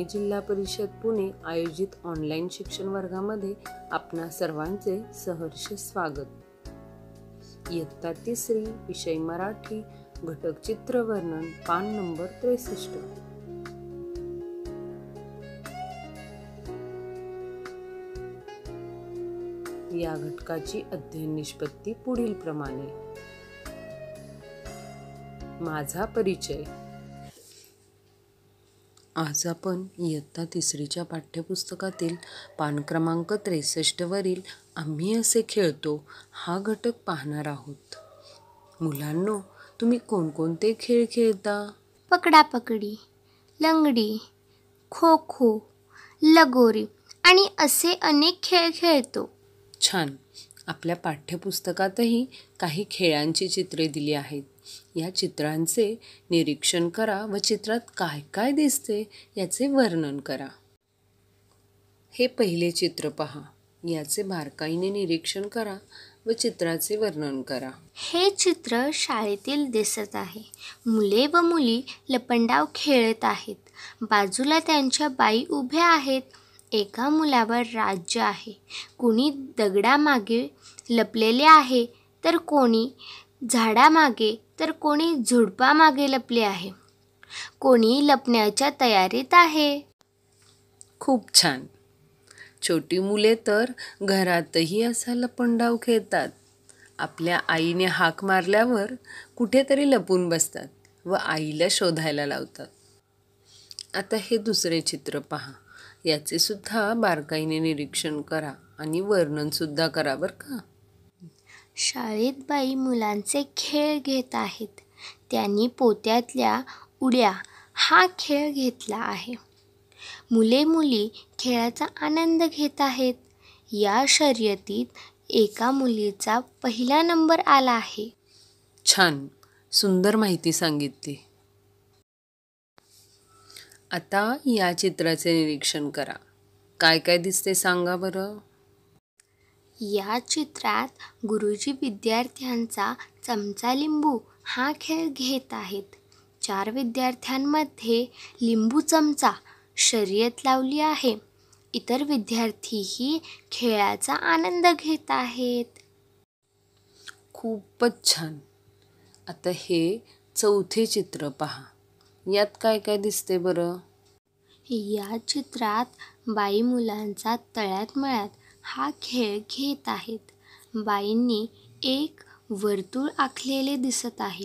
पुणे जिल्हा परिषद पुणे आयोजित ऑनलाईन शिक्षण वर्गामध्ये आपणा सर्वांचे सहर्ष स्वागत। इयत्ता 3री विषय मराठी घटक चित्रवर्णन पान नंबर 63। या घटकाची अध्ययन निष्पत्ती पुढील प्रमाणे। माझा परिचय। आज आपण इयत्ता 3रीच्या पाठ्यपुस्तकातील पान क्रमांक 63 वरील आम्ही असे खेळतो हा घटक पाहणार आहोत। मुलांनो, तुम्ही कोणकोणते खेळ खेळता? पकडापकडी, लंगडी, खो खो, लगोरी आणि असे अनेक खेळ खेळतो। छान। आपल्या पाठ्यपुस्तकातही काही खेळांची चित्रे दिली आहेत। या चित्रांचे निरीक्षण करा व चित्रात काय काय दिसते याचे वर्णन करा। हे पहिले चित्र पहा, याचे बारकाईने निरीक्षण करा व चित्राचे वर्णन करा। हे चित्र शाळेतील दिसत आहे। मुले व मुली लपंडाव खेळत आहेत। बाजूला त्यांच्या बाई उभ्या आहेत। एका मुलावर राज्य आहे। कोणी दगडामागे लपलेले आहे तर कोणी झाडामागे तर कोणी झुडपामागे लपले आहे। कोणी लपण्याच्या तयारीत आहे। खूप छान। छोटी मुले तर घरातही असा लपंडाव खेळतात। आपल्या आईने हाक मारल्यावर कुठेतरी लपून बसतात व आईला शोधायला लावतात। आता हे दुसरे चित्र पहा, याचे सुद्धा बारकाईने निरीक्षण करा आणि वर्णन सुद्धा करा बरं का। शाळेत बाई मुलांचे खेळ घेत आहेत। त्यांनी पोत्यातल्या उड्या हा खेळ घेतला आहे। मुले मुली खेळाचा आनंद घेत आहेत। या शर्यतीत एका मुलीचा पहिला नंबर आला आहे। छान, सुंदर माहिती सांगितली। आता या चित्राचे निरीक्षण करा। काय काय दिसते सांगा बरं। या चित्रात गुरुजी विद्यार्थ्यांचा चमचा लिंबू हा खेळ घेत आहेत। 4 विद्यार्थ्यांमध्ये लिंबू चमचा शर्यत लावली आहे। इतर विद्यार्थीही खेळाचा आनंद घेत आहेत। खूपच छान। आता हे चौथे चित्र पहा, यात काय काय दिसते बरं। या चित्रात बाई मुलांचा तळ्यात मळ्यात हा खेळ घेत आहेत। बाईंनी एक वर्तुळ आखलेले दिसत आहे।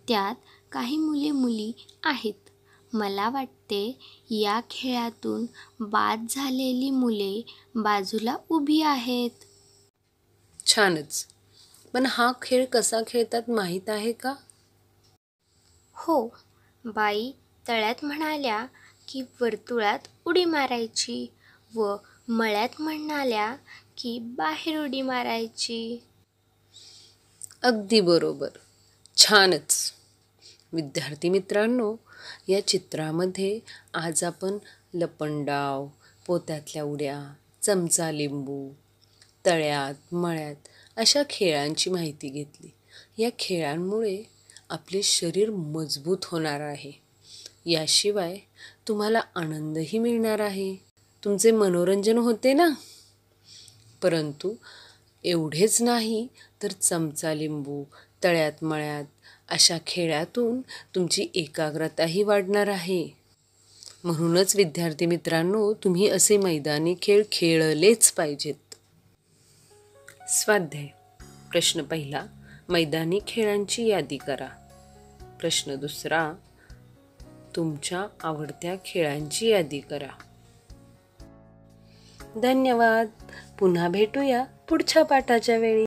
त्यात काही मुले मुली आहेत। मला वाटते या खेळातून बाद झालेली मुले बाजूला उभी आहेत। छानच। पण हा खेळ कसा खेळतात माहीत आहे का? हो, बाई तळ्यात म्हणाल्या की वर्तुळात उडी मारायची व मळ्यात म्हणाल्या की बाहेर उडी मारायची। अगदी बरोबर। छानच। विद्यार्थी मित्रांनो, या चित्रामध्ये आज आपण लपंडाव, पोत्यातल्या उड्या, चमचा लिंबू, तळ्यात मळ्यात अशा खेळांची माहिती घेतली। या खेळांमुळे आपले शरीर मजबूत होणार आहे। याशिवाय तुम्हाला आनंदही मिळणार आहे। तुमचे मनोरंजन होते ना। परंतु एवढेच नाही तर चमचा लिंबू, तळ्यात मळ्यात अशा खेळातून तुमची एकाग्रताही वाढणार आहे। म्हणूनच विद्यार्थी मित्रांनो, तुम्ही असे मैदानी खेळ खेळलेच पाहिजेत। स्वाध्याय। प्रश्न पहिला, मैदानी खेळांची यादी करा। प्रश्न दुसरा, तुमच्या आवडत्या खेळांची यादी करा। धन्यवाद। पुन्हा भेटूया पुढच्या पाठाच्या वेळी।